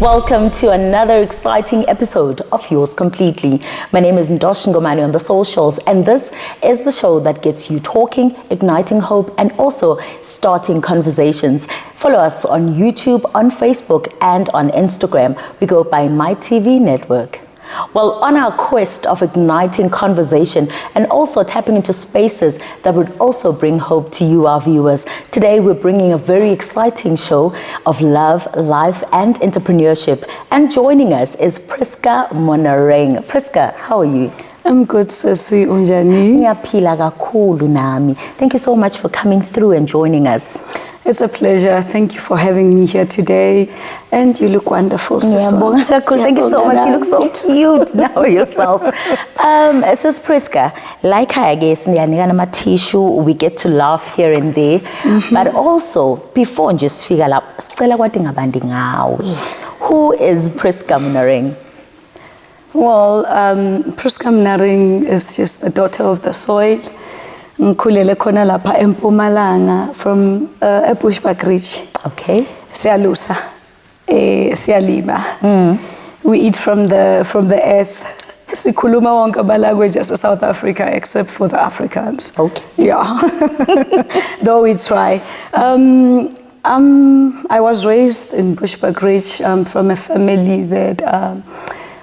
Welcome to another exciting episode of Yours Completely. My name is Ntozh Ngomane on the socials, and this is the show that gets you talking, igniting hope, and also starting conversations. Follow us on YouTube, on Facebook, and on Instagram. We go by Mitv Network. Well, on our quest of igniting conversation and also tapping into spaces that would also bring hope to you, our viewers, today we're bringing a very exciting show of love, life, and entrepreneurship. And joining us is Prisca Monareng. Prisca, how are you? I'm good, Sisi Unjani. Ngiyaphila kakhulu nami. Thank you so much for coming through and joining us. It's a pleasure. Thank you for having me here today. And you look wonderful, Thank you so much. You look so cute now yourself. Sis Prisca, like I guess, tissue, we get to laugh here and there. But also, before just figure out, who is Prisca Monareng? Well, Prisca Monareng is just the daughter of the soil. Ngikhulele khona lapha eMpumalanga from eBushbuckridge. Okay. Siyalusa, siyalima. We eat from the earth. Sikhuluma wonke ama-languages of South Africa except for the Africans. Okay. Yeah. Though we try. I was raised in Bushbuckridge from a family that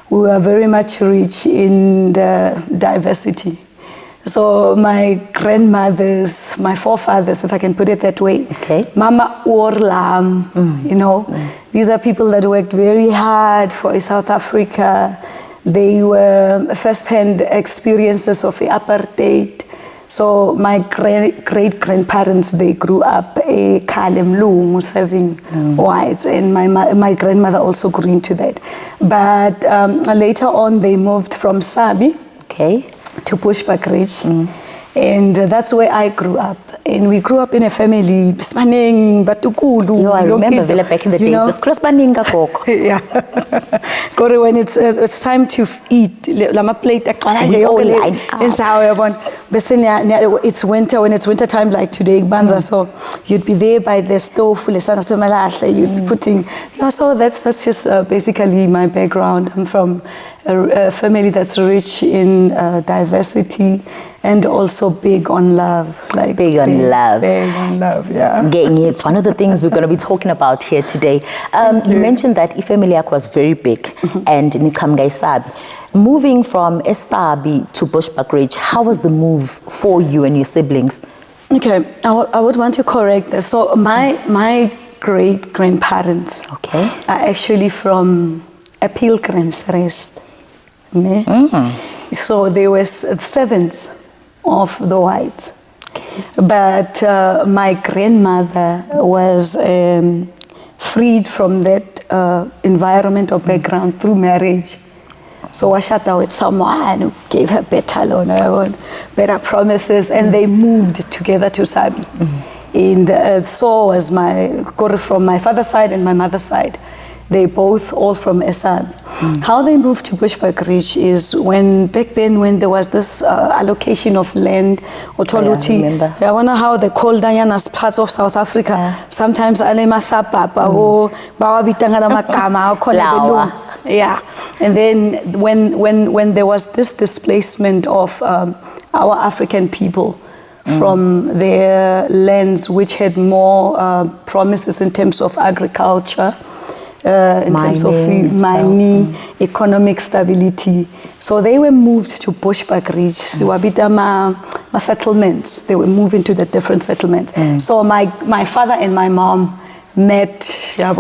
we were very much rich in the diversity. So my grandmothers, my forefathers, if I can put it that way, okay. Mama Orlam, you know, these are people that worked very hard for South Africa. They were first-hand experiences of apartheid. So my great-grandparents, they grew up a Kalemlungu serving whites, and my grandmother also grew into that. But later on, they moved from Sabi. Okay. To Bushbuckridge, and that's where I grew up. And we grew up in a family. I remember back in the days. Yeah. When it's time to eat, it's winter. When it's winter time, like today, so you'd be there by the stove. You'd be putting. Yeah, so that's just basically my background. I'm from a family that's rich in diversity and also big on love. Like big on love, yeah. It's one of the things we're going to be talking about here today. You mentioned that ifamily was very big and Nikamga Esabi. Moving from Esabi to Bushbuckridge, how was the move for you and your siblings? Okay, I would want to correct this. So my great-grandparents are actually from a Pilgrim's Rest. So they were servants of the whites. But my grandmother was freed from that environment or background through marriage. So I shut out with someone who gave her better loan, better promises, and they moved together to Sabi. And so was from my father's side and my mother's side. They both all from Esab. How they moved to Bushbuckridge is back then when there was this allocation of land, authority. I wonder how they called Diana's parts of South Africa. Sometimes yeah. And then when there was this displacement of our African people from their lands, which had more promises in terms of agriculture, in terms of money, economic stability. So they were moved to Bushbuckridge, Siwabita settlements. They were moved into the different settlements. So my father and my mom met. So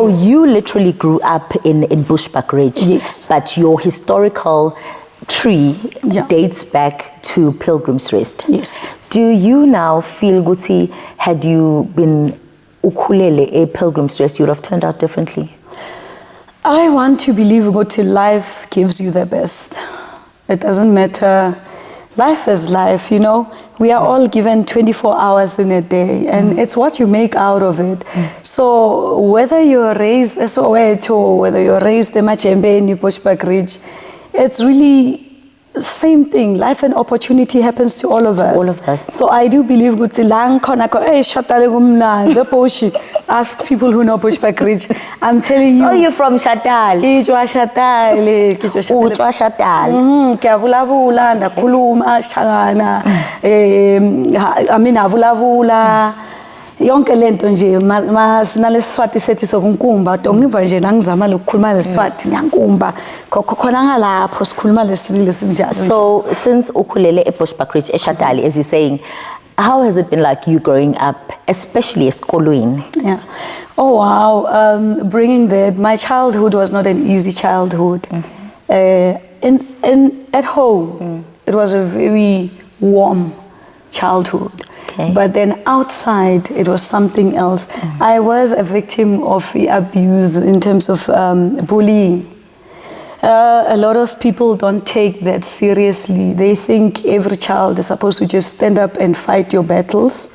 you literally grew up in Bushbuckridge. Yes. But your historical tree dates back to Pilgrim's Rest. Yes. Do you now feel, Guti, had you been ukulele a Pilgrim's Rest, you would have turned out differently? I want to believe, Guti, life gives you the best. It doesn't matter. Life is life, you know. We are all given 24 hours in a day, and it's what you make out of it. So whether you're raised Soweto, whether you're raised in Machembe in Bushbuckridge, it's really same thing. Life and opportunity happens to all of us. all of us. So I do believe ukuthi la ngikhona shatale kumnanzi eBush. Ask people who know Bushbuck Ridge. I'm telling you. So you're from Shatale? Kijwa Shatale. Utwa Shatale. Ngiyavulavula ndakhuluma shangana. Avulavula. Yonke lento nje sinalesiswati sethu sokunkumba ngiva nje nangizama lokukhuluma lesiswati ngiyankumba khona ngalapho sikhuluma lesinjalo. So since ukhulele eBushbuck Ridge eShatale, as you're saying, how has it been like you growing up, especially esikolweni? Yeah. Oh wow, bringing that, my childhood was not an easy childhood. At home, it was a very warm childhood. Okay. But then outside, it was something else. I was a victim of the abuse in terms of bullying. A lot of people don't take that seriously. They think every child is supposed to just stand up and fight your battles.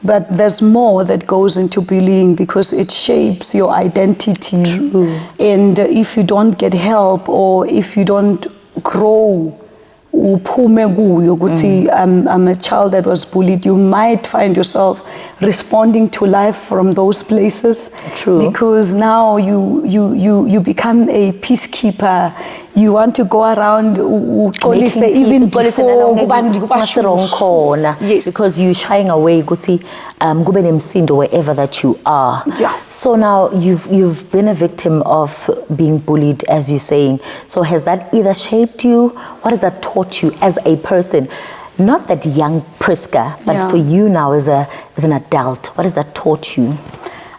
But there's more that goes into bullying because it shapes your identity. True. And if you don't get help or if you don't grow, I'm a child that was bullied, you might find yourself responding to life from those places. True. Because now you become a peacekeeper. You want to go around even before yes. Because you're shying away wherever that you are. Yeah. So now you've been a victim of being bullied, as you're saying. So has that either shaped you? What has that taught you as a person? Not that young Prisca, but for you now as an adult, what has that taught you?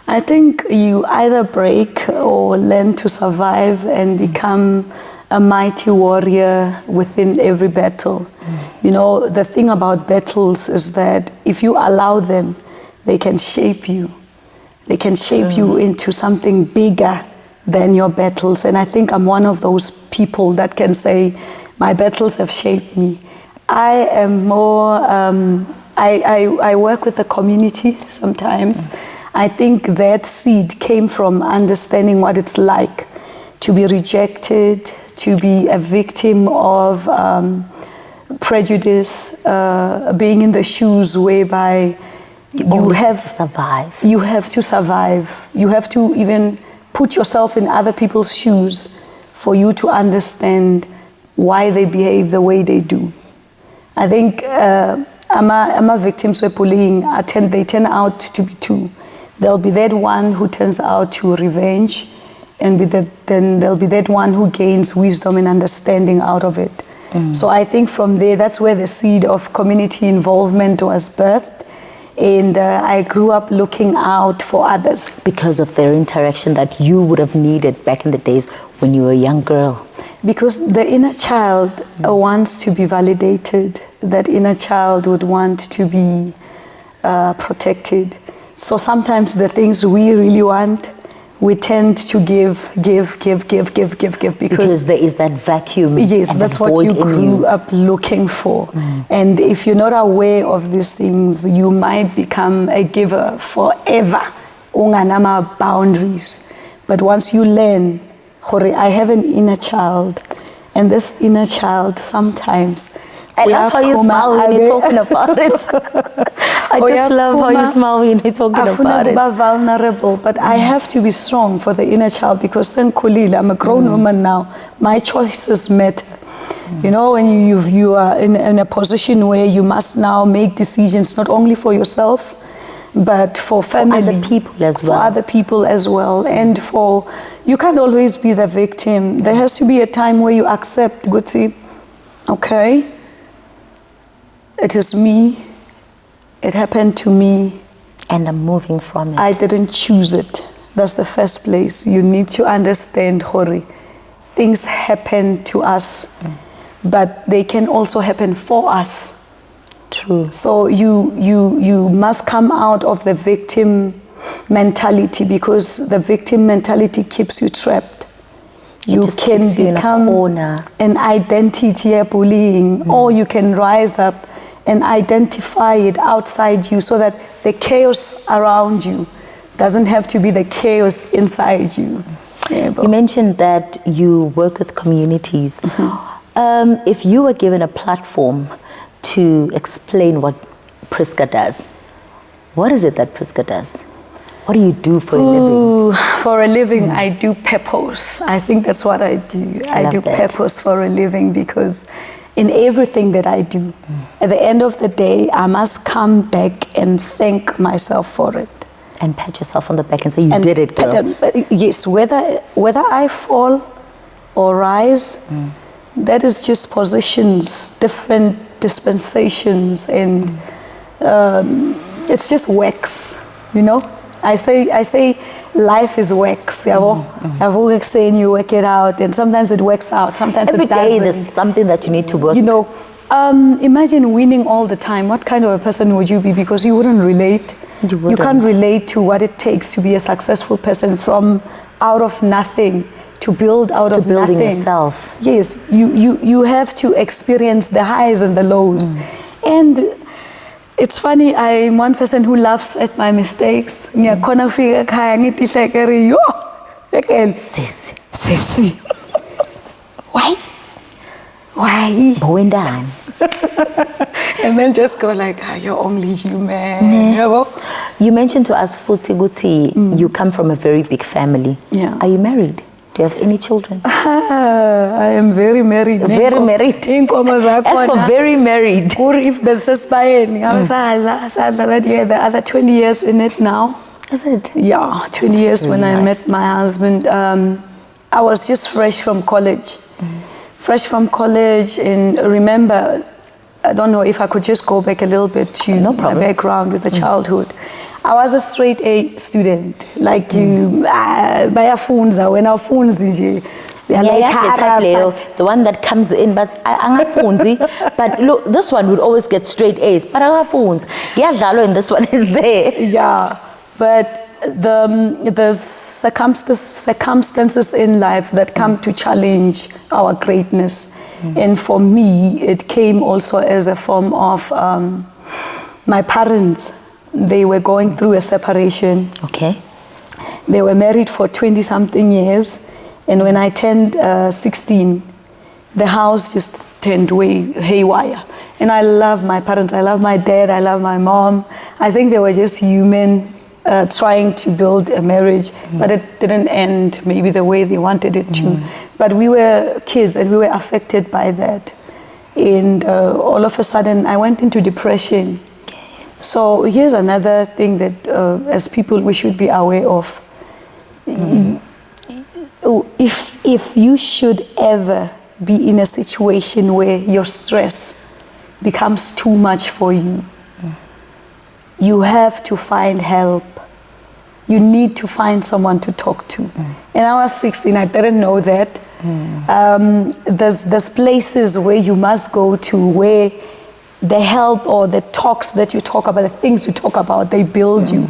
I think you either break or learn to survive and become a mighty warrior within every battle. You know, the thing about battles is that if you allow them, they can shape you. They can shape you into something bigger than your battles. And I think I'm one of those people that can say, my battles have shaped me. I am more, I work with the community sometimes. I think that seed came from understanding what it's like to be rejected, to be a victim of prejudice, being in the shoes whereby you have to survive. You have to survive. You have to even put yourself in other people's shoes for you to understand why they behave the way they do. I think I'm a victims of bullying. They turn out to be two. There'll be that one who turns out to revenge, and then there'll be that one who gains wisdom and understanding out of it. So I think from there, that's where the seed of community involvement was birthed. And I grew up looking out for others. Because of their interaction that you would have needed back in the days when you were a young girl. Because the inner child wants to be validated. That inner child would want to be protected. So sometimes the things we really want, we tend to give because there is that vacuum. Yes, that's what you grew up looking for. And if you're not aware of these things, you might become a giver forever. Unganama boundaries. But once you learn, I have an inner child, and this inner child sometimes. I love how you smile when you're talking about it. I just love how you smile when you're talking about it. I'm vulnerable, but I have to be strong for the inner child because I'm a grown woman now. My choices matter. You know, when you are in a position where you must now make decisions not only for yourself, but for family. For other people as well. For other people as well. And you can't always be the victim. There has to be a time where you accept, Gutsi, okay, it is me. It happened to me. And I'm moving from it. I didn't choose it. That's the first place. You need to understand, Hori, things happen to us, but they can also happen for us. True. So you must come out of the victim mentality because the victim mentality keeps you trapped. You can become an identity of bullying, or you can rise up and identify it outside you so that the chaos around you doesn't have to be the chaos inside you. You mentioned that you work with communities. If you were given a platform to explain what Prisca does, what is it that Prisca does? What do you do for a living? For a living, I do purpose. I think that's what I do. I do purpose for a living, because in everything that I do, at the end of the day, I must come back and thank myself for it. And pat yourself on the back and say, you did it, girl. Yes, whether I fall or rise, that is just positions, different dispensations, and it's just wax, you know? I say life is wax, I've always saying you work it out, and sometimes it works out, sometimes Every it doesn't. day there's something that you need to work. You know, imagine winning all the time. What kind of a person would you be? Because you wouldn't relate. You can't relate to what it takes to be a successful person, from out of nothing to build out of building nothing. yourself. Yes, you have to experience the highs and the lows. And it's funny, I'm one person who laughs at my mistakes. Ngiyakhona ukufika ekhaya ngithi hlekere, yo, ekele. Sisi. Why? Bowendani. And then just go like, you're only human. You mentioned to us, Futsi Guti, you come from a very big family. Yeah. Are you married? Do you have any children? I am very married. Very married. As for very married. If the other 20 years in it now. Is it? Yeah, 20 years when I met my husband. I was just fresh from college. Fresh from college, and remember, I don't know if I could just go back a little bit to my background with the childhood. I was a straight A student, like you, bayafunza, when I funzi, the one that comes in, but but look, this one would always get straight A's, but and this one is there. Yeah, but the circumstances in life that come to challenge our greatness. And for me, it came also as a form of my parents. They were going through a separation. Okay. They were married for 20-something years. And when I turned 16, the house just turned haywire. And I love my parents. I love my dad. I love my mom. I think they were just human, trying to build a marriage, but it didn't end maybe the way they wanted it to. But we were kids and we were affected by that. And all of a sudden I went into depression. So here's another thing that as people we should be aware of. If you should ever be in a situation where your stress becomes too much for you, you have to find help. You need to find someone to talk to. And I was 16, I didn't know that. There's places where you must go to where the help or the talks that you talk about, the things you talk about, they build you.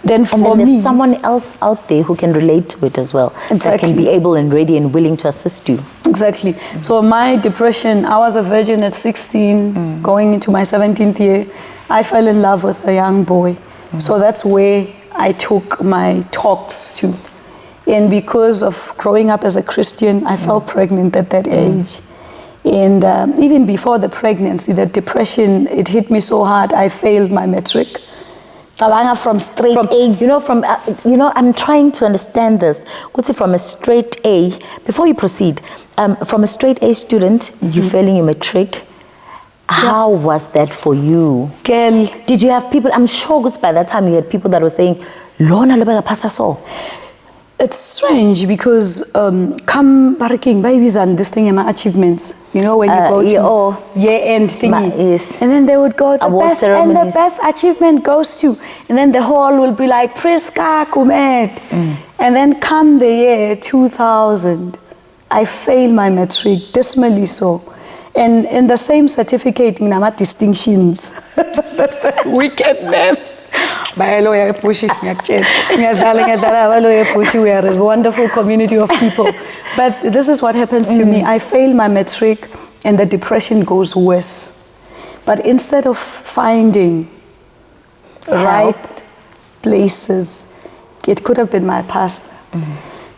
Then for me, there's someone else out there who can relate to it as well. Exactly. That can be able and ready and willing to assist you. Exactly. So my depression, I was a virgin at 16, going into my 17th year. I fell in love with a young boy. So that's where I took my talks to. And because of growing up as a Christian, I fell pregnant at that age. And even before the pregnancy, the depression, it hit me so hard, I failed my matric. From straight A's. I'm trying to understand this. What's it from a straight A? Before you proceed, from a straight A student, you failing your matric. How was that for you? Girl. Did you have people, I'm sure by that time you had people that were saying, Lona lebega pasa so. It's strange because come barking babies and this thing my achievements. You know when you go to year-end thingy. Yes. And then they would go, the best ceremonies. And the best achievement goes to. And then the hall will be like, Prisca, Kumet. And then come the year 2000, I failed my matric, dismally so. And in the same certificate, nama distinctions. That's the wickedness. We are a wonderful community of people. But this is what happens to me. I fail my matric and the depression goes worse. But instead of finding right places, it could have been my pastor.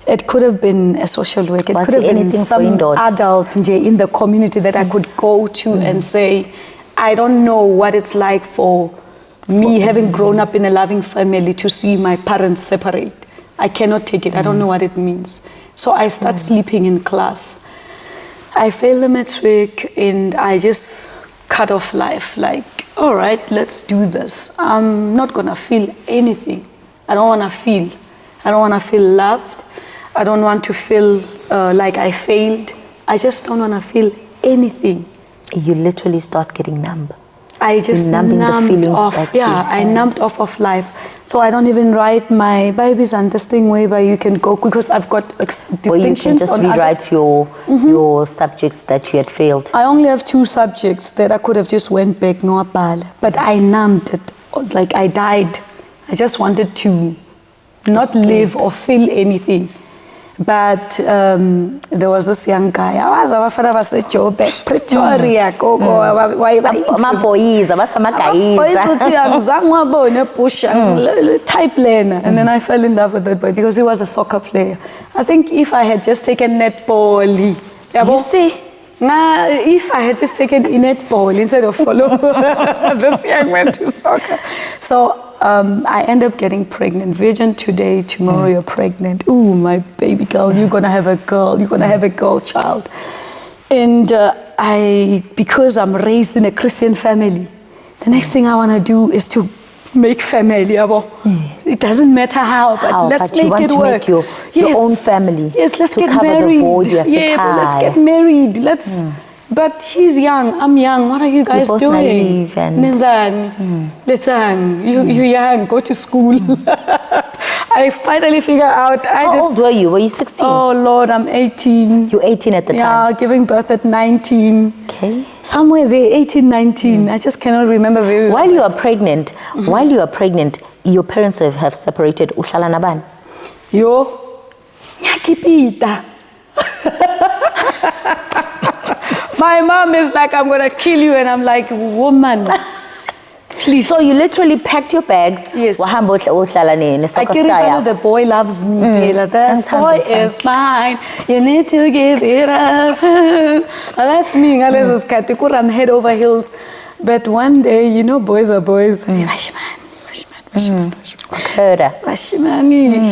It could have been a social worker. It Was could have it been anything for some indoor? adult in the community that I could go to and say, I don't know what it's like for me having grown up in a loving family to see my parents separate. I cannot take it. I don't know what it means. So I start sleeping in class. I failed the matric and I just cut off life. Like, all right, let's do this. I'm not gonna feel anything. I don't wanna feel. I don't wanna feel loved. I don't want to feel like I failed. I just don't wanna feel anything. You literally start getting numb. I just numbing the numbed feelings off. that you I had. numbed off of life. So I don't even write my babies and this thing where you can go because I've got Or you can distinctions just on other. rewrite your subjects that you had failed. I only have 2 subjects that I could have just went back, no abala. But I numbed it, like I died. I just wanted to not live or feel anything. But there was this young guy. I was Joburg, Pretoria, Amaboys, type learner. And then I fell in love with that boy because he was a soccer player. I think if I had just taken netball, You see? nah, if I had just taken netball instead of follow this young man to soccer. So I end up getting pregnant. Virgin today, tomorrow you're pregnant. Ooh, my baby girl, you're gonna have a girl. You're gonna have a girl child. And because I'm raised in a Christian family, the next thing I wanna do is to make family. It doesnn't matter how, but let's but you make want it to work. make your own family. Yes, let's to get cover married. The void you have to But let's tie. get married. Let's. But he's young. I'm young. What are you guys both doing? naive and- Nenzani, you're young. Go to school. I finally figure out. How old were you? Were you 16? Oh Lord, I'm 18. You were 18 at the time. Yeah, giving birth at 19. Okay. Somewhere there, 18, 19. I just cannot remember very well. While you are pregnant, your parents have separated. Uhlala naban. Yo, nyakipita. My mom is like, I'm gonna kill you, and I'm like, woman, please. So you literally packed your bags. Yes. Wahamba uhlala I nesoccer can remember style. the boy loves me. Phela. This boy is mine. You need to give it up. That's me. Ngalezo sikhathi kuri I'm head over heels. But one day, you know, boys are boys. Mashimani.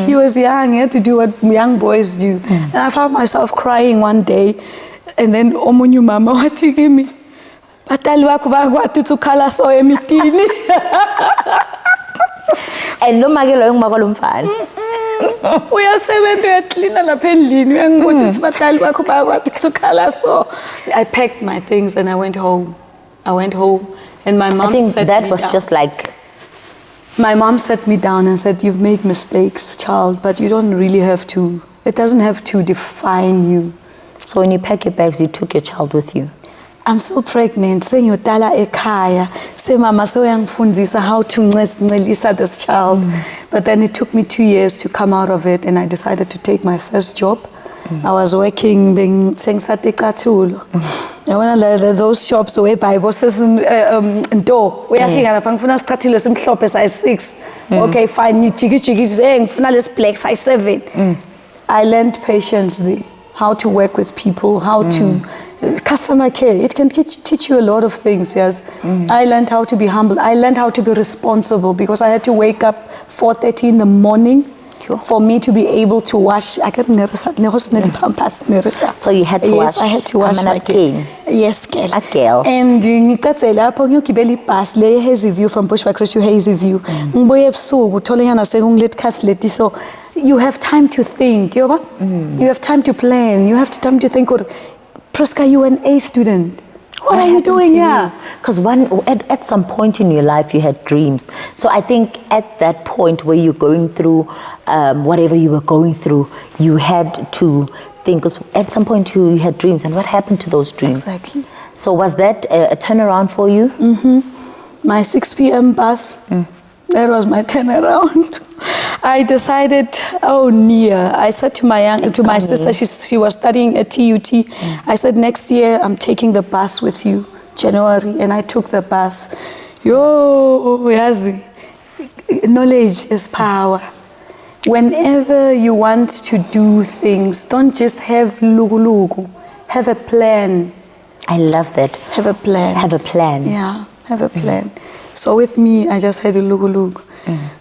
He was young. He had to do what young boys do. And I found myself crying one day. And then omunyu mama wathi me. Batali wakho bakwati ukukhala so emitini. And no magelo ngumagolo mfana. Uyasebenza uyaklina lapha endlini uyangibuza ukuthi batali bakho bakwati ukukhala so. I packed my things and I went home. And my mom I think sat that me was down. just like. My mom sat me down and said, "You've made mistakes, child, but you don't really have to. It doesn't have to define you." So when you pack your bags, you took your child with you. I'm still pregnant. Sengiyodala ekhaya. Se mama soyangifundisa how to ncelisa this child. But then it took me 2 years to come out of it, and I decided to take my first job. I was working being sengisate icathulo. Those shops whereby bosses Ntozh uyafika lapha ngifuna isicathulo esimhlophe size 6. Okay, fine. Nijikijiki ngifuna lesi black size 7. I learned patience there. How to work with people, how to customer care. It can teach you a lot of things. Yes, I learned how to be humble. I learned how to be responsible because I had to wake up 4:30 in the morning for me to be able to wash. I can't So you had to wash. Yes, I had to wash my kid. Yes, girl. A girl. And ngicathe lapho ngiyogibela ibhasi le Hazy View from Bushbuckridge to Hazy View. Ngibuye ebusuku uthole yana sekungilethi khathi leti so you have time to think, you have time to plan, you have time to think, Prisca, you an A student. What are you doing here? Because at some point in your life, you had dreams. So I think at that point where you're going through whatever you were going through, you had to think, because at some point you had dreams, and what happened to those dreams? Exactly. So was that a turnaround for you? My 6 p.m. bus, that was my turnaround. I decided, I said to my sister, she was studying at TUT. I said, next year I'm taking the bus with you, January, and I took the bus. Yazi, knowledge is power. whenever you want to do things, don't just have lugu. Have a plan. I love that. Have a plan. Have a plan. Yeah, have a plan. So with me, I just had a lugu.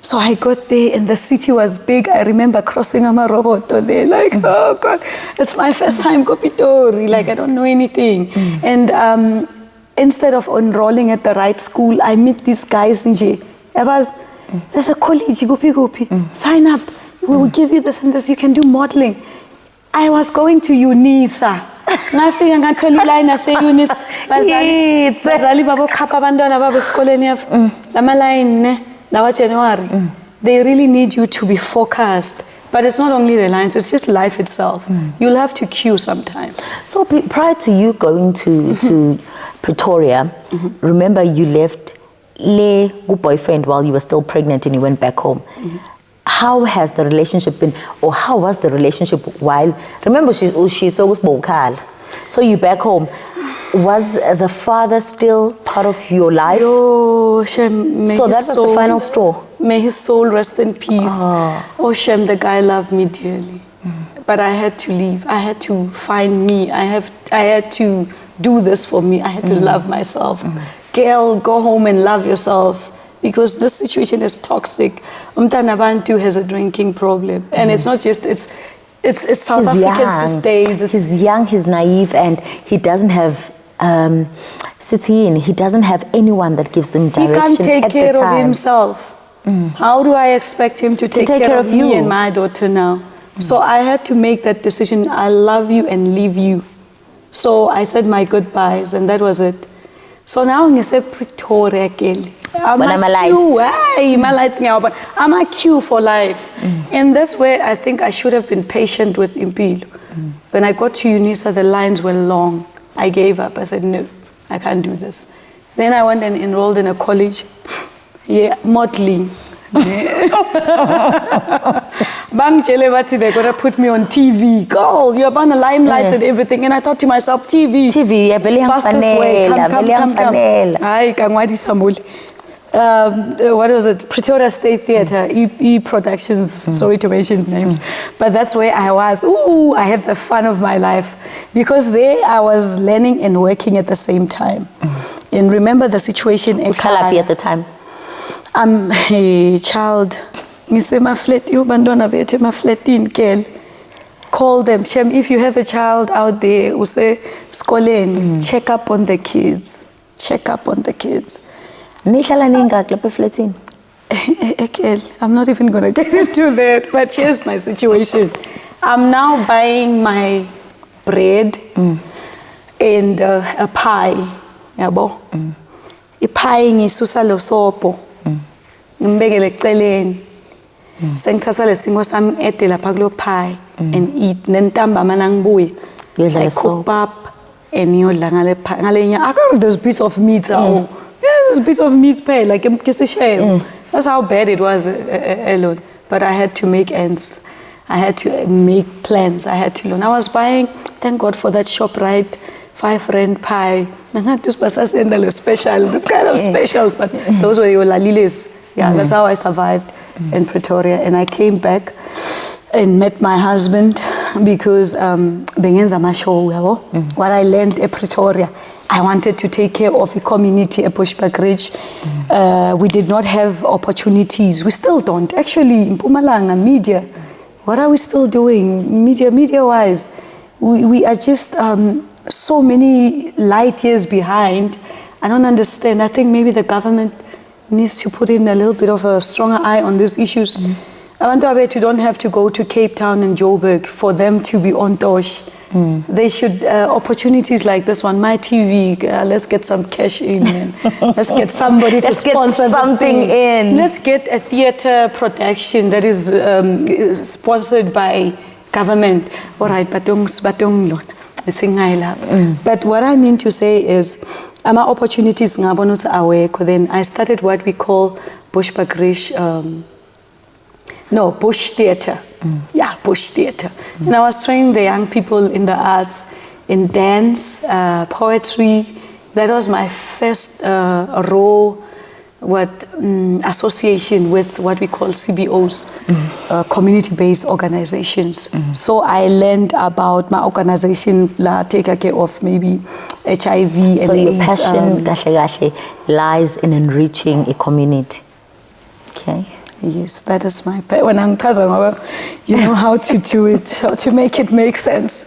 So I got there and the city was big. I remember crossing on my robot there, like, oh God, it's my first time Kopitori, like I don't know anything. And instead of enrolling at the right school, I meet these guys in J. There's a college, gupi. Sign up. We will give you this and this. You can do modeling. I was going to UNISA. Ngafika ngathola iline yase-UNISA. Bazali babo khapha abantwana babo esikoleni yafu. Lama line ne lawa January. They really need you to be focused. But it's not only the lines, it's just life itself. You'll have to queue sometime. So prior to you going to Pretoria, remember you left Le boyfriend while you were still pregnant and you went back home. How has the relationship been, or how was the relationship while, remember she's so vocal. So you back home, was the father still part of your life? Oh, Shem, so that was the final straw. May his soul rest in peace. Oh, Shem, the guy loved me dearly. But I had to leave. I had to find me. I had to do this for me. I had to love myself. Girl, go home and love yourself. Because this situation is toxic. Umntana bantu has a drinking problem. And it's not just, it's South Africans these days. He's young, he's naive, and he doesn't have, he doesn't have anyone that gives him direction. He can't take care of himself. How do I expect him to take care of me and my daughter now? So I had to make that decision. I love you and leave you. So I said my goodbyes, and that was it. So now I'm Pretoria. I'm a queue for life. And that's where I think I should have been patient with Impilo. When I got to UNISA, the lines were long. I gave up. I said, no, I can't do this. Then I went and enrolled in a college. Yeah, modeling. They're gonna put me on TV. Girl, you're on the limelight and everything. And I thought to myself, TV, fastest way. Come. What was it? Pretoria State Theatre, E Productions, sorry to mention names. But that's where I was. Ooh, I had the fun of my life. Because there I was learning and working at the same time. And remember the situation in Kalapi at the time? I'm a child. Call them. Shem, if you have a child out there who say, check up on the kids. Check up on the kids. I'm not even going to get into that, but here's my situation. I'm now buying my bread and a pie. Yabo. A pie ngisusa lo sopo. Ngimbekele eceleni. Sengithatha lesingo sami ede lapha kulo pie and eat. Nentambama nangibuye. I cook pap and yodla ngale pie. I got those bits of meat. Yeah, those bits of meat pay like that's how bad it was alone. But I had to make ends. I had to make plans. I had to learn. I was buying, thank God for that shop, right? 5 rand pie. This special, this kind of specials, but those were your laliles. Yeah, that's how I survived in Pretoria. And I came back and met my husband because what I learned at Pretoria, I wanted to take care of a community at Bushbuck Ridge. We did not have opportunities. We still don't. Actually, in Mpumalanga, media, what are we still doing? Media-wise, we are just so many light years behind. I don't understand. I think maybe the government needs to put in a little bit of a stronger eye on these issues. Abantu don't have to go to Cape Town and Joburg for them to be on Ntozh. They should, opportunities like this one, Mitv, let's get some cash in and let's get somebody to sponsor something in. Let's get a theater production that is sponsored by government. All right, but what I mean to say is, my opportunities then I started what we call Bushbuck Ridge, Bush Theatre. Yeah, Bush Theatre. And I was training the young people in the arts, in dance, poetry. That was my first role association with what we call CBOs, community-based organizations. So I learned about my organization, take care of maybe HIV and So your AIDS. passion kahle lies in enriching a community. Okay. Yes, that is my when I'm cousin, you know how to do it, how to make it make sense.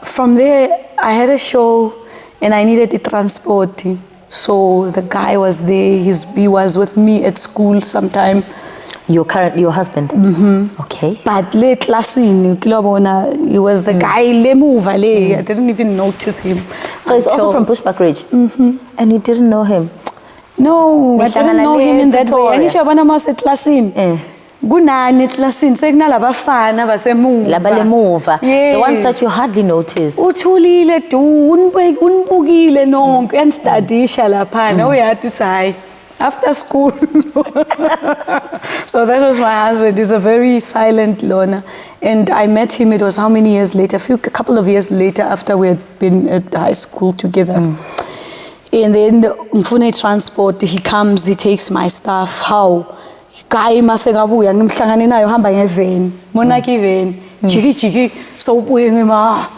From there, I had a show and I needed the transport. So the guy was there, he was with me at school sometime. Your husband? Okay. But late last scene, he was the guy, I didn't even notice him. So he's also from Bushbuck Ridge? And you didn't know him? No, I didn't know him in that way. Angisho abana mase klasini. Kunani klasini sekunalabafana basemuva. Labalemuva. The ones that you hardly notice. Uthulile du unbukile nonke uyandistadisha laphana uyathi uthi hayi after school. So that was my husband. He's a very silent loner. And I met him, it was how many years later? A couple of years later after we had been at high school together. And then ngifuna transport, he comes, he takes my stuff. How? Guy masengabuya ngimhlangane nayo hamba ngevan. Monaki van. Jiki so ubuye ngima.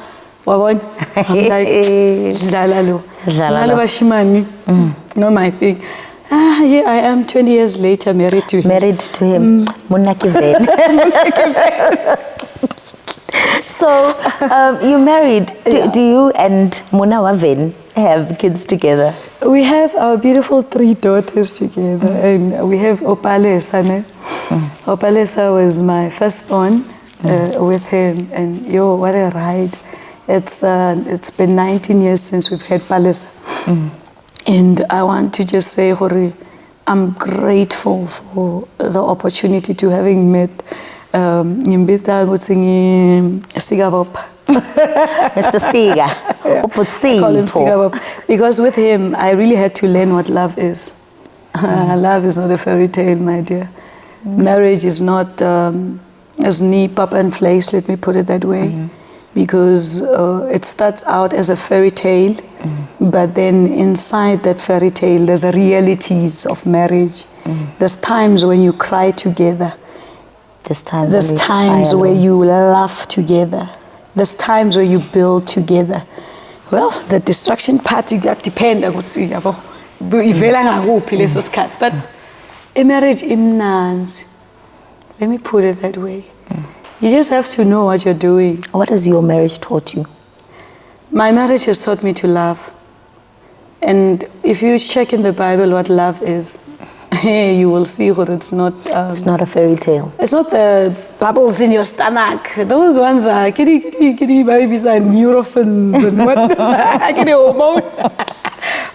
Wabona? I'm like dlala lo. Dlala bashimani. Not my thing. Yeah, I am 20 years later married to him. Married to him. Monaki van. So, you married. Do you and Mona Waven have kids together? We have our beautiful 3 daughters together, and we have Opalesa. Opalesa was my firstborn with him, and what a ride! It's been 19 years since we've had Palesa, and I want to just say, Hori, I'm grateful for the opportunity to having met Mr. Siga. Call him Siga. Because with him, I really had to learn what love is. Love is not a fairy tale, my dear. Marriage is not as neat, pop and place, let me put it that way. Because it starts out as a fairy tale, but then inside that fairy tale, there's the realities of marriage. There's times when you cry together. There's times where you laugh together. There's times where you build together. Well, the destruction part depends. But a marriage imnanzi. Let me put it that way. You just have to know what you're doing. What has your marriage taught you? My marriage has taught me to love. And if you check in the Bible what love is, you will see what it's not. It's not a fairy tale. It's not the bubbles in your stomach. Those ones are kitty babies and neurophins and what? Kitty hormone.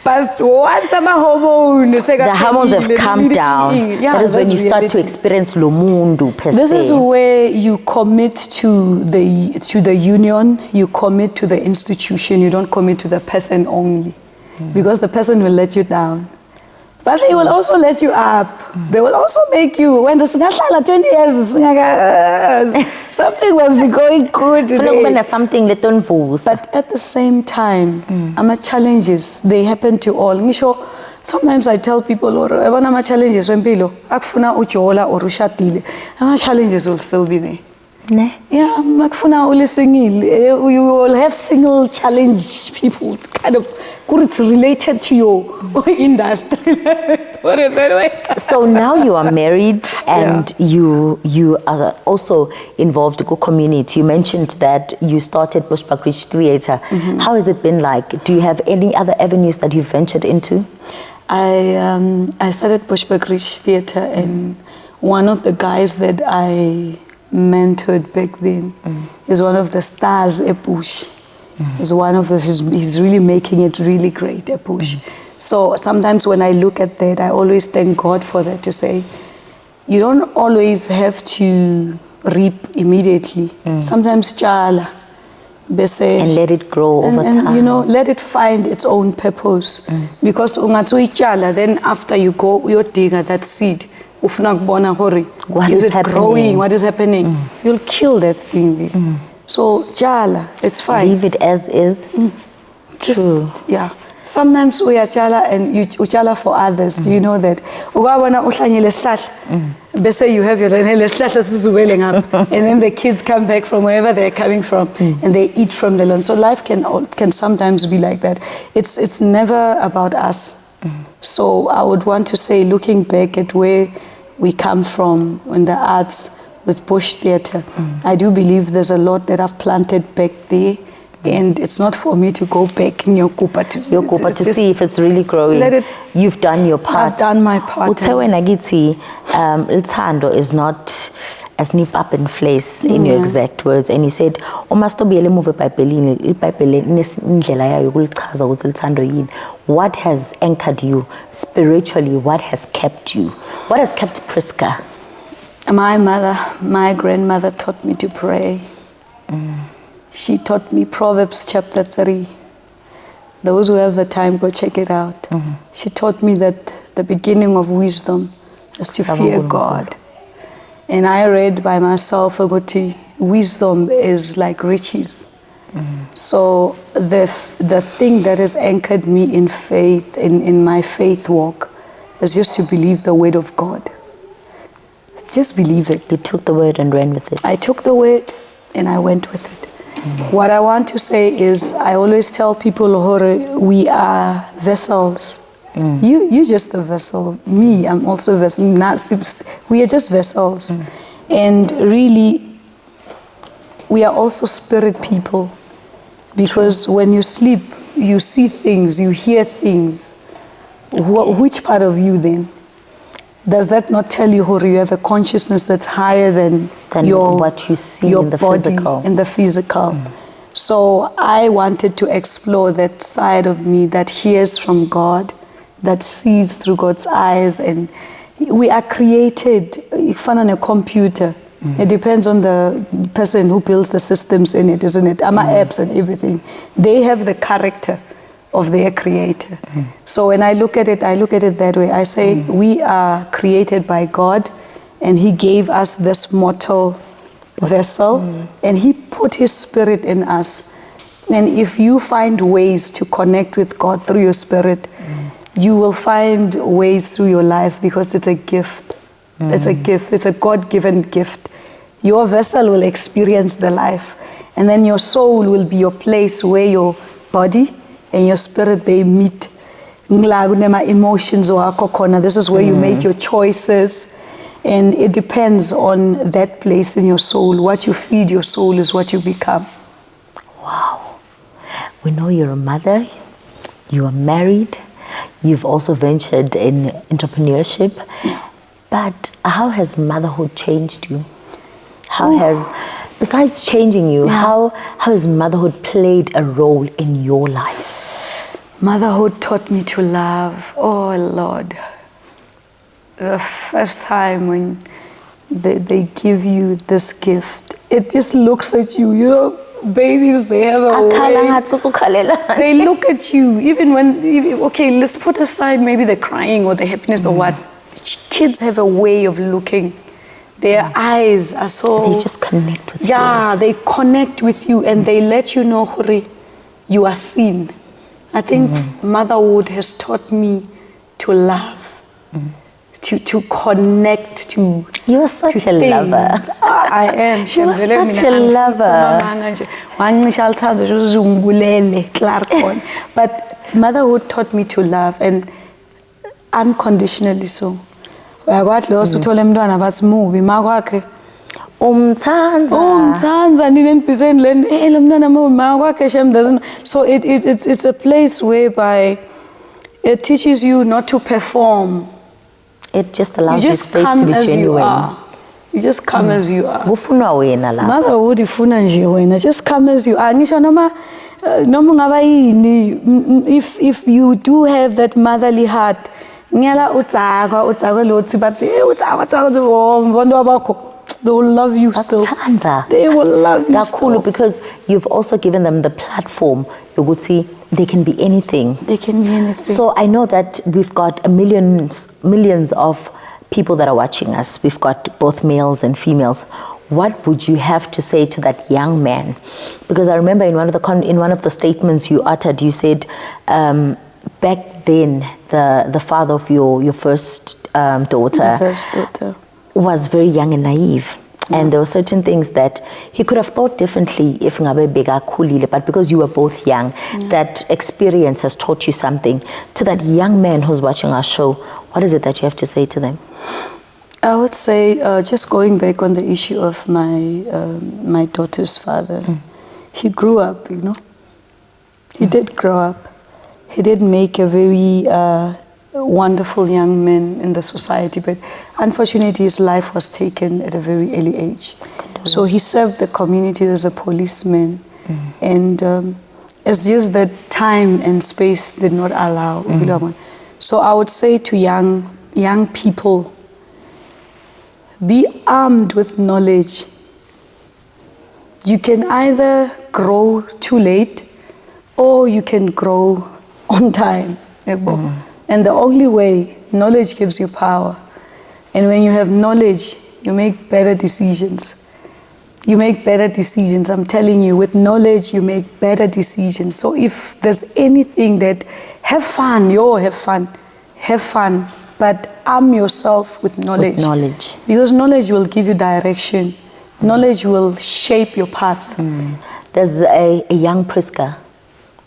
But once I'm a hormone, the hormones have come down. Yeah, that is when you start to experience lumundu per se. This is where you commit to the union. You commit to the institution. You don't commit to the person only, because the person will let you down. But they will also let you up. They will also make you, when the 20 years, something must be going good today. But at the same time, challenges, they happen to all. Sometimes I tell people, challenges challenges will still be there. Yeah, you will have single challenge people. It's kind of it's related to your industry. Put it that way. So now you are married and you are also involved in the community. You mentioned that you started Bushbuck Ridge Theatre. How has it been like? Do you have any other avenues that you've ventured into? I started Bushbuck Ridge Theatre, and one of the guys that I mentored back then is one of the stars at Bush. He's one of the, he's really making it really great at Bush. So sometimes when I look at that, I always thank God for that, to say, you don't always have to reap immediately. Sometimes chala, and let it grow over time. You know, let it find its own purpose. Because ungatui chala, then after you go, you're digging that seed. Is it growing? What is happening? You'll kill that thing. So, jala, it's fine. Leave it as is. Just, Sometimes uyachala and you uchala for others. Do you know that? Ukabona uhlanyele isihlahla, bese you have your isihlahla sizubele ngapha, and then the kids come back from wherever they're coming from, and they eat from the lawn. So life can sometimes be like that. It's never about us. So I would want to say, looking back at where we come from in the arts with Bush Theatre, I do believe there's a lot that I've planted back there. And it's not for me to go back in your kupa to see if it's really growing. You've done your part. I've done my part. Utsewe nagithi, Lthando is not as nip up in place in your exact words. And he said, "Omastobiyele move eBhayibhelini, iBhayibheli indlela yayo ukulichaza ukuthi Lthando yini." What has anchored you spiritually? What has kept you? What has kept Prisca? My grandmother taught me to pray. She taught me Proverbs chapter 3. Those who have the time, go check it out. She taught me that the beginning of wisdom is to fear God. And I read by myself, wisdom is like riches. So the thing that has anchored me in faith, in my faith walk, is just to believe the word of God. Just believe it. You took the word and ran with it. I took the word and I went with it. What I want to say is, I always tell people, we are vessels. You're just a vessel. Me, I'm also a vessel. We are just vessels. And really, we are also spirit people. Because when you sleep, you see things, you hear things. Which part of you then? Does that not tell you, you have a consciousness that's higher than your, what you see your in the body, physical? In the physical. So I wanted to explore that side of me that hears from God, that sees through God's eyes. And we are created, on a computer. It depends on the person who builds the systems in it, isn't it? Ama apps and everything. They have the character of their creator. So when I look at it that way. I say we are created by God, and he gave us this mortal vessel, and he put his spirit in us. And if you find ways to connect with God through your spirit, you will find ways through your life, because it's a gift. It's a gift. It's a God-given gift. Your vessel will experience the life, and then your soul will be your place where your body and your spirit, they meet. Emotions or akokona. This is where you make your choices, and it depends on that place in your soul. What you feed your soul is what you become. Wow. We know you're a mother, you are married, you've also ventured in entrepreneurship. But how has motherhood changed you? How has, besides changing you, how has motherhood played a role in your life? Motherhood taught me to love. Oh, Lord. The first time when they give you this gift, it just looks at you. You know, babies, they have a way. They look at you, even when, okay, let's put aside maybe the crying or the happiness or what. Kids have a way of looking. Their eyes are so... They just connect with you. Yeah, they connect with you, and they let you know, you are seen. I think motherhood has taught me to love, to connect, to... You are such a lover. I am. You are such a lover. But motherhood taught me to love, and unconditionally so. So it's a place whereby it teaches you not to perform. It just allows you space to be genuine. You just come as you are. Motherhood just come as you are. If you do have that motherly heart, they will love you still. They will love you still. Because you've also given them the platform. You would see they can be anything. They can be anything. So I know that we've got millions of people that are watching us. We've got both males and females. What would you have to say to that young man? Because I remember in one of the statements you uttered, you said back then, the father of your first daughter, My first daughter. was very young and naive. And there were certain things that he could have thought differently if ngabe bekakhulile, but because you were both young, that experience has taught you something. To that young man who's watching our show, what is it that you have to say to them? I would say, just going back on the issue of my daughter's father, he grew up, you know. He did grow up. He did make a very wonderful young man in the society, but unfortunately his life was taken at a very early age. So he served the community as a policeman, and it's just that time and space did not allow. So I would say to young people, be armed with knowledge. You can either grow too late or you can grow on time. And the only way, knowledge gives you power. And when you have knowledge, you make better decisions. You make better decisions. I'm telling you, with knowledge, you make better decisions. So if there's anything that, have fun, have fun, but arm yourself with knowledge. Because knowledge will give you direction. Knowledge will shape your path. There's a young Prisca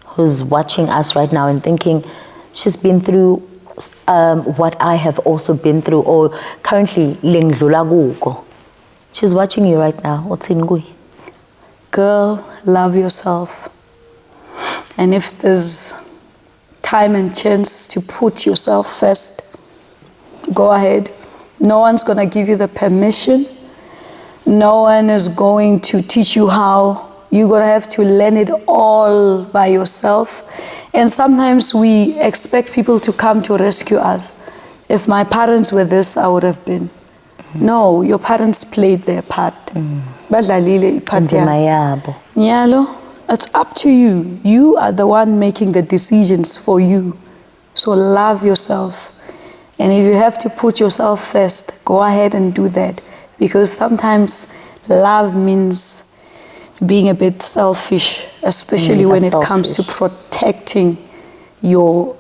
who's watching us right now and thinking, she's been through what I have also been through, or currently lengdlula kuko. She's watching you right now. What's in Ngui? Girl, love yourself. And if there's time and chance to put yourself first, go ahead. No one's going to give you the permission. No one is going to teach you how. You're going to have to learn it all by yourself. And sometimes we expect people to come to rescue us. If my parents were this, I would have been. No, your parents played their part. It's up to you. You are the one making the decisions for you. So love yourself. And if you have to put yourself first, go ahead and do that. Because sometimes love means being a bit selfish, especially when it comes to protecting your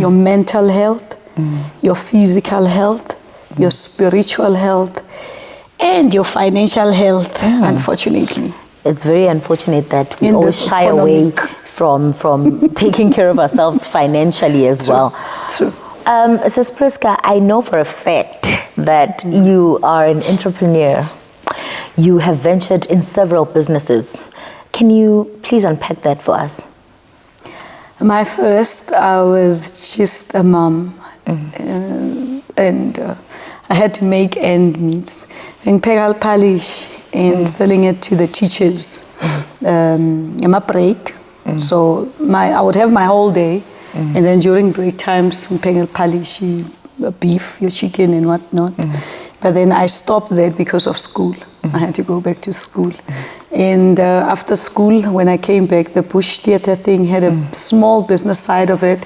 mental health, your physical health, your spiritual health, and your financial health, unfortunately. It's very unfortunate that we always shy away from taking care of ourselves financially as well. True. Sis Prisca, I know for a fact that you are an entrepreneur. You have ventured in several businesses. Can you please unpack that for us? My first, I was just a mom, and I had to make end meet. Pegal polish and selling it to the teachers. In my break, so I would have my whole day, and then during break times, some pegal polish, beef, your chicken, and whatnot. But then I stopped that because of school. I had to go back to school. And after school, when I came back, the Bush Theatre thing had a small business side of it,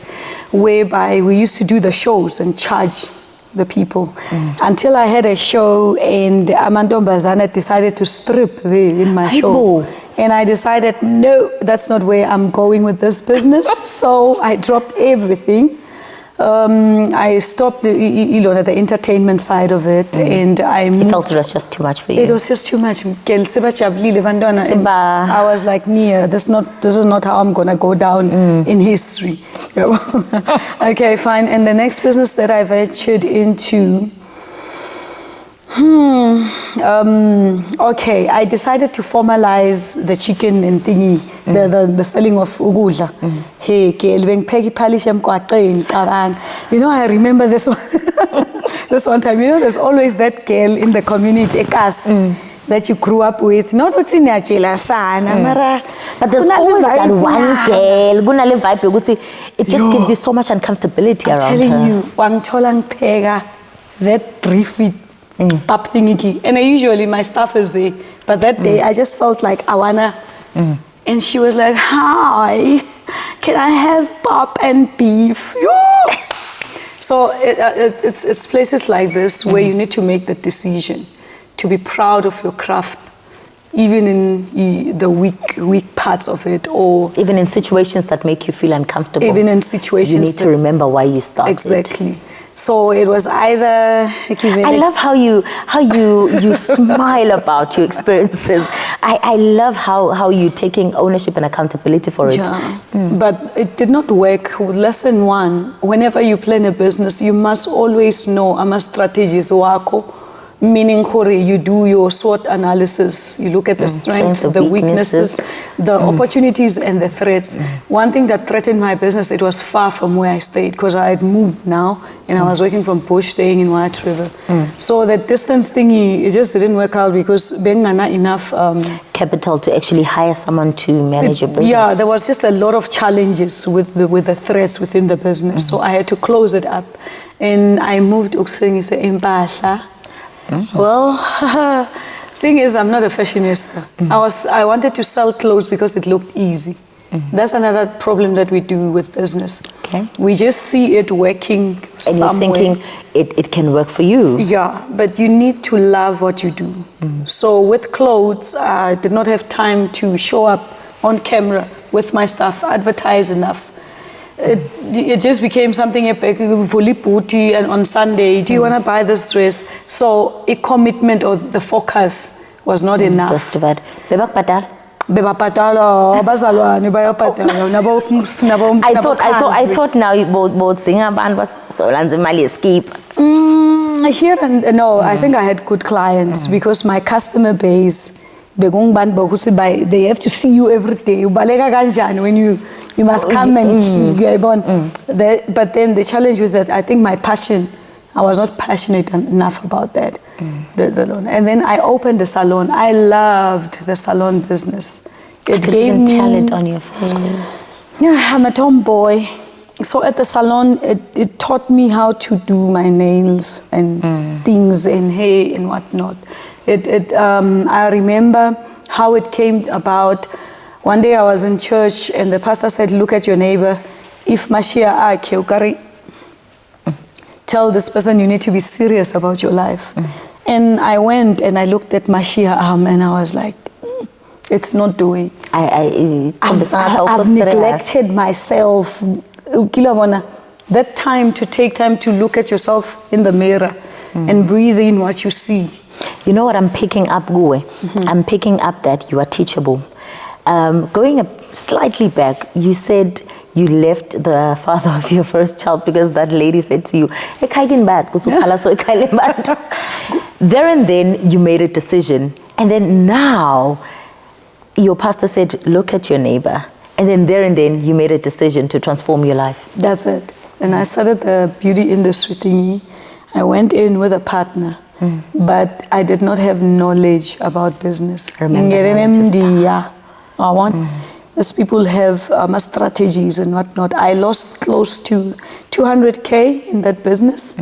whereby we used to do the shows and charge the people. Until I had a show and Ntombifuthi decided to strip there in my show. And I decided, no, that's not where I'm going with this business. So I dropped everything. I stopped the entertainment side of it, and I felt it was just too much for you. It was just too much. I was like, Nia, this is not how I'm gonna go down in history. Okay, fine. And the next business that I ventured into, okay, I decided to formalize the chicken and thingy, the selling of ugudla. Hey, you know, I remember this one. This one time, you know, there's always that girl in the community, that you grew up with. Not what's in your but there's always that one girl. It just gives you so much uncomfortability around her. I'm telling you, that 3 feet. Pop thingy. And usually my staff is there. But that day I just felt like I wanna. And she was like, hi, can I have pop and beef? So it's places like this where you need to make the decision to be proud of your craft. even in the weak parts of it, or even in situations that make you feel uncomfortable. Even in situations you need to remember why you started. Exactly. So it was either. I love how you smile about your experiences. I love how you're taking ownership and accountability for it. Yeah. But it did not work. Lesson 1: whenever you plan a business, you must always know strategies wako. Meaning, you do your SWOT analysis. You look at the strengths, the weaknesses, the opportunities, and the threats. One thing that threatened my business, it was far from where I stayed, because I had moved now, and I was working from Bush, staying in White River. So the distance thingy, it just didn't work out, because being not enough capital to actually hire someone to manage your business. Yeah, there was just a lot of challenges with the threats within the business. So I had to close it up, and I moved to Impahla. Well, thing is, I'm not a fashionista. I wanted to sell clothes because it looked easy. That's another problem that we do with business. Okay. We just see it working and somewhere. you're thinking it can work for you. Yeah, but you need to love what you do. So with clothes, I did not have time to show up on camera with my stuff, advertise enough. It just became something epic. And on Sunday, do you want to buy this dress? So a commitment or the focus was not enough. Just about. I thought now you both sing about was so escape. Here and no, I think I had good clients because my customer base, they have to see you every day. When you must come and see. But then the challenge was that I think my passion, I was not passionate enough about that. And then I opened the salon. I loved the salon business. It gave me talent on your face. Yeah, I'm a tomboy. So at the salon, it taught me how to do my nails and things and hair and whatnot. I remember how it came about. One day I was in church and the pastor said, look at your neighbor. If Mashiach Keukari, tell this person you need to be serious about your life. And I went and I looked at Mashiach and I was like, it's not doing. I've neglected myself. That time to take time to look at yourself in the mirror and breathe in what you see. You know what I'm picking up, Guwe? I'm picking up that you are teachable. Going slightly back, you said you left the father of your first child because that lady said to you, there and then you made a decision. And then now your pastor said, look at your neighbor. And then there and then you made a decision to transform your life. That's it. And I started the beauty industry thingy. I went in with a partner. But I did not have knowledge about business. As people have strategies and whatnot. I lost close to 200K in that business.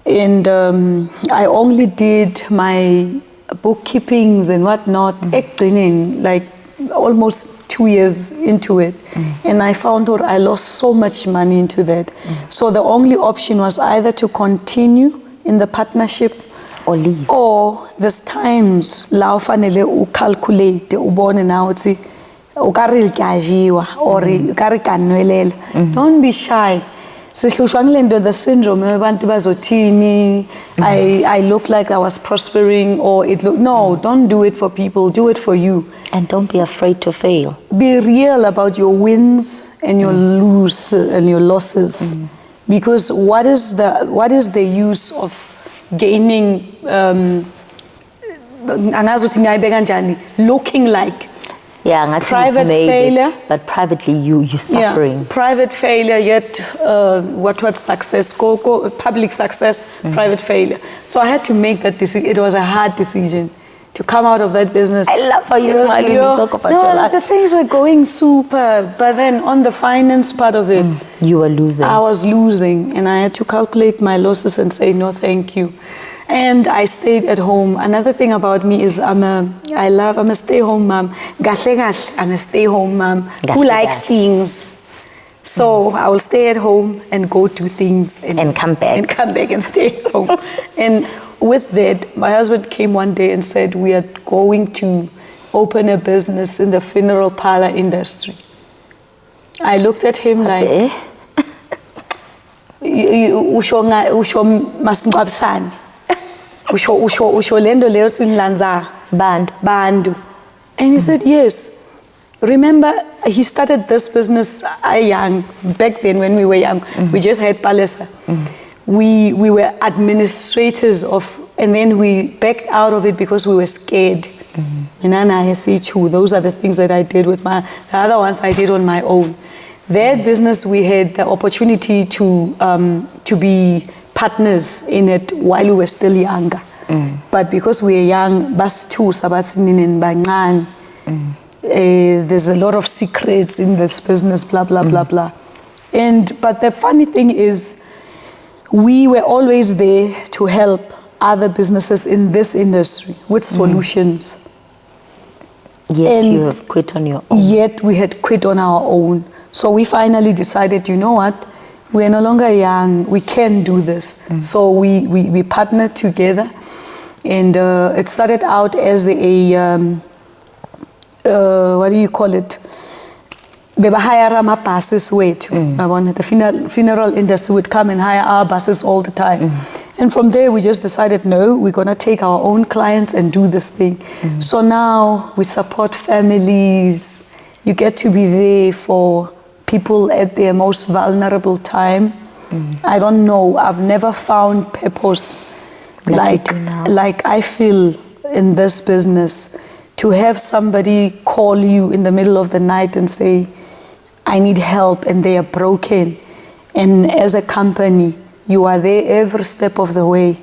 And I only did my bookkeepings and whatnot, like almost 2 years into it. And I found out I lost so much money into that. So the only option was either to continue in the partnership or leave. Or there's times la ufanele ucalculate ubone na uthi ukari likajiwa or ukari kanwelela. Don't be shy. Sihlushwa ngilento the syndrome abantu bazothini. I look like I was prospering or it look no, don't do it for people, do it for you. And don't be afraid to fail. Be real about your wins and your lose and your losses. Because what is the use of gaining looking like private failure, but privately you're suffering. Yeah, private failure, yet what success, public success, private failure. So I had to make that decision. It was a hard decision to come out of that business. I love how you smile when you talk about your life. The things were going super, but then on the finance part of it, you were losing. I was losing, and I had to calculate my losses and say no, thank you. And I stayed at home. Another thing about me is I'm a stay-home mom. I'm a stay-home mom who likes things. So I will stay at home and go do things and come back. And come back and stay at home. And with that, my husband came one day and said, we are going to open a business in the funeral parlor industry. I looked at him like, usho masingcwabisane. Usho lendo leyo sinlanza bandu. And he said, yes. Remember, he started this business young. Back then, when we were young, we just had palesa. We were administrators of, and then we backed out of it because we were scared. Those are the things that I did with the other ones I did on my own. That business, we had the opportunity to be partners in it while we were still younger. But because we were young, bas two sabatinin and bangan. There's a lot of secrets in this business, blah, blah, blah, blah. But the funny thing is, we were always there to help other businesses in this industry with solutions. Yet you have quit on your own. Yet we had quit on our own. So we finally decided, you know what? We're no longer young. We can do this. So we partnered together. And it started out as what do you call it? Buses way too. The funeral industry would come and hire our buses all the time. And from there we just decided, no, we're gonna take our own clients and do this thing. So now we support families. You get to be there for people at their most vulnerable time. I don't know, I've never found purpose like I feel in this business. To have somebody call you in the middle of the night and say, I need help, and they are broken. And as a company, you are there every step of the way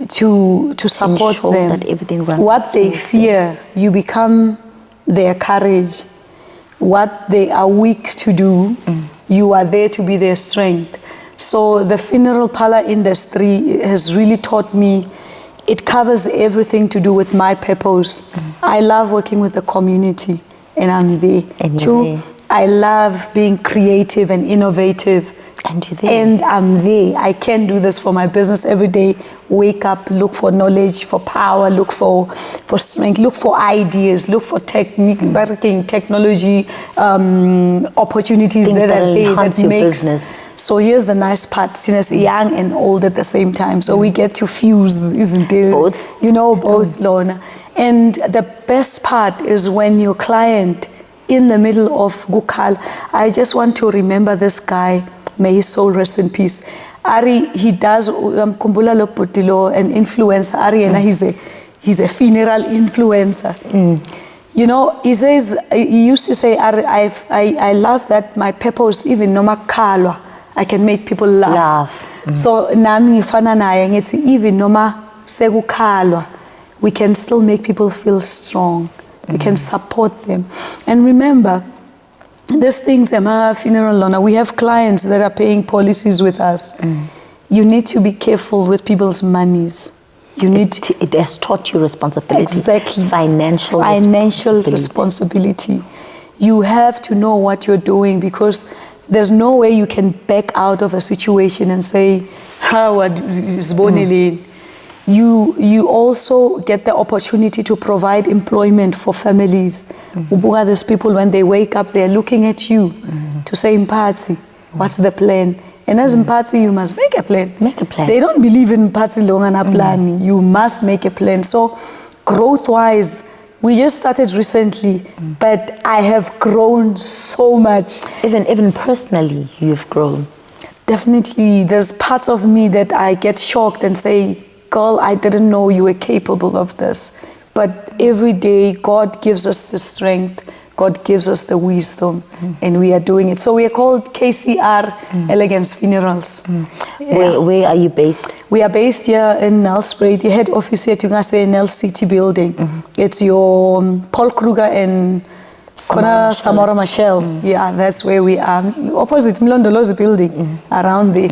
to support them. That everything runs what they fear, you become their courage. What they are weak to do, you are there to be their strength. So the funeral parlor industry has really taught me, it covers everything to do with my purpose. I love working with the community, and I'm there. Two, I love being creative and innovative. And I'm there. I can do this for my business every day. Wake up, look for knowledge, for power, look for strength, look for ideas, look for technology, opportunities that are there that makes business. So here's the nice part, Sina's young and old at the same time. So we get to fuse, isn't it? Both. You know, both, Lorna. And the best part is when your client, in the middle of Gukal, I just want to remember this guy, may his soul rest in peace. Ari, he does Kumbula Loputilo, an influencer. Ari, and he's a funeral influencer. You know, he says, he used to say, I love that my purpose, even no makalwa, I can make people laugh. So nami ngifana naye ngithi even noma sekukhalwa, we can still make people feel strong. We can support them. And remember, these things, funeral loan, we have clients that are paying policies with us. You need to be careful with people's monies. It has taught you responsibility. Exactly. Financial responsibility. You have to know what you're doing, because there's no way you can back out of a situation and say, You also get the opportunity to provide employment for families. There's people, when they wake up, they're looking at you to say, Mpatsi, what's the plan? And as Mpatsi, you must make a plan. They don't believe in Mpatsi Longana plan. You must make a plan. So growth-wise, we just started recently, but I have grown so much. Even personally, you've grown. Definitely. There's parts of me that I get shocked and say, girl, I didn't know you were capable of this. But every day, God gives us the strength. God gives us the wisdom, and we are doing it. So we are called KCR Elegance Funerals. Where are you based? We are based here in Nelspruit. The head office here, in Nel City building. It's your Paul Kruger and Samora Machel. Yeah, that's where we are. Opposite Mlondolozi building, around there.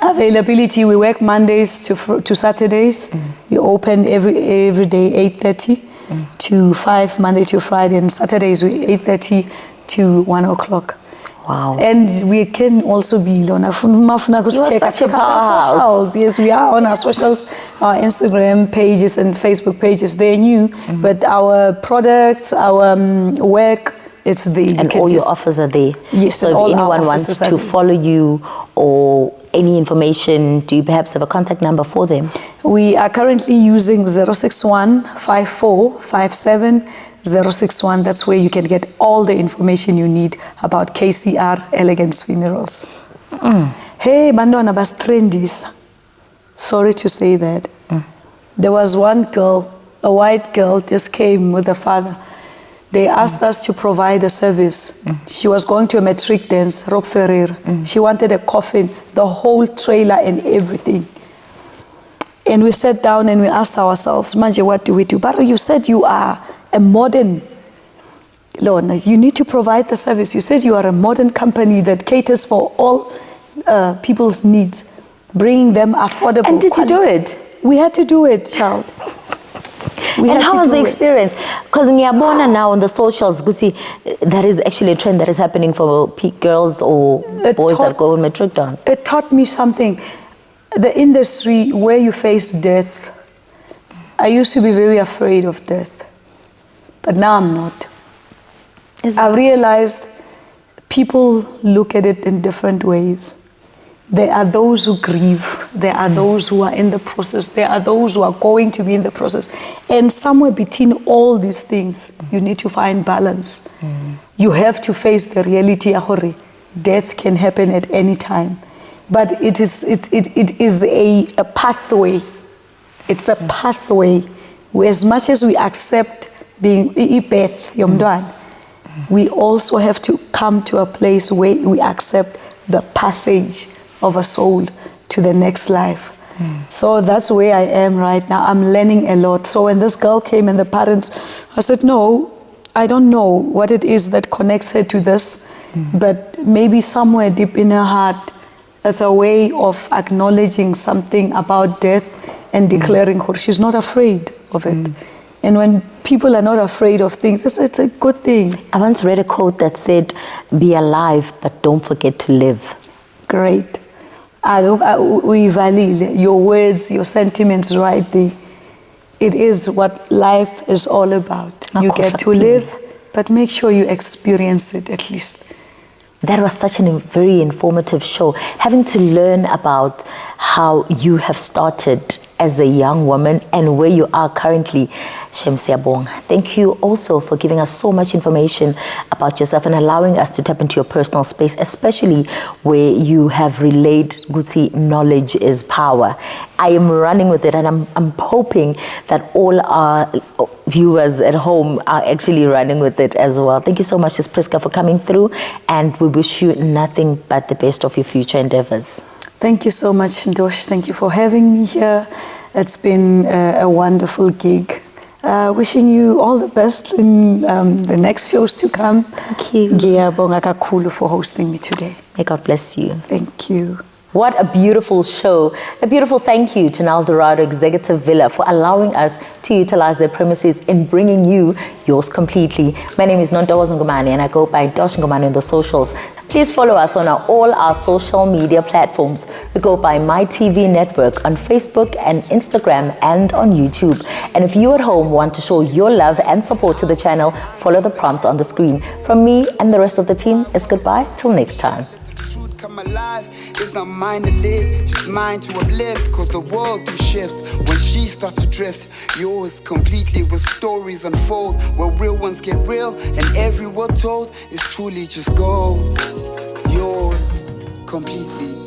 Availability, we work Mondays to Saturdays. We open every day 8:30 to 5, Monday to Friday, and Saturdays we 8:30 to 1 o'clock. Wow. And we can also be on our socials. Yes, we are on our socials, our Instagram pages and Facebook pages. They're new, but our products, our work, it's there. And all your offers are there. Yes, so if anyone wants to follow you or any information, do you perhaps have a contact number for them? We are currently using 061 5457 061. That's where you can get all the information you need about KCR Elegance Funerals. Hey, bantwana bastrendisa. Sorry to say that. There was one girl, a white girl, just came with her father. They asked us to provide a service. She was going to a matric dance, Rob Ferrer. She wanted a coffin, the whole trailer and everything. And we sat down and we asked ourselves, Manje, what do we do? But you said you are a modern, Lorna, you need to provide the service. You said you are a modern company that caters for all people's needs, bringing them affordable And did quality. you do it? We had to do it, child. And how was the experience? Because ngiyabona now on the socials, that is actually a trend that is happening for girls or boys that go on matric dance. It taught me something. The industry where you face death, I used to be very afraid of death, but now I'm not. I realized people look at it in different ways. There are those who grieve. There are those who are in the process. There are those who are going to be in the process. And somewhere between all these things, you need to find balance. You have to face the reality that death can happen at any time. But it is a pathway. It's a pathway. As much as we accept being death, we also have to come to a place where we accept the passage of a soul to the next life. So that's where I am right now. I'm learning a lot. So when this girl came and the parents, I said, no, I don't know what it is that connects her to this, but maybe somewhere deep in her heart, that's a way of acknowledging something about death and declaring her she's not afraid of it. And when people are not afraid of things, it's a good thing. I once read a quote that said, be alive, but don't forget to live. Great. We value your words, your sentiments right there. It is what life is all about. You get to live, but make sure you experience it at least. That was such a very informative show. Having to learn about how you have started as a young woman and where you are currently. Siyabonga. Thank you also for giving us so much information about yourself and allowing us to tap into your personal space, especially where you have relayed Guti, knowledge is power. I am running with it, and I'm hoping that all our viewers at home are actually running with it as well. Thank you so much, Ms. Prisca, for coming through, and we wish you nothing but the best of your future endeavors. Thank you so much, Ntozh. Thank you for having me here. It's been a wonderful gig. Wishing you all the best in the next shows to come. Thank you. Ngiyabonga kakhulu for hosting me today. May God bless you. Thank you. What a beautiful show. A beautiful thank you to Eldorado Executive Villa for allowing us to utilize their premises in bringing you yours completely. My name is Ngomane, and I go by Ntozh Ngomane on the socials. Please follow us on all our social media platforms. We go by MyTV Network on Facebook and Instagram and on YouTube. And if you at home want to show your love and support to the channel, follow the prompts on the screen. From me and the rest of the team, it's goodbye till next time. Come alive, it's not mine to live, just mine to uplift, cause the world do shifts when she starts to drift. Yours completely with stories unfold, where real ones get real and every word told is truly just gold. Yours completely.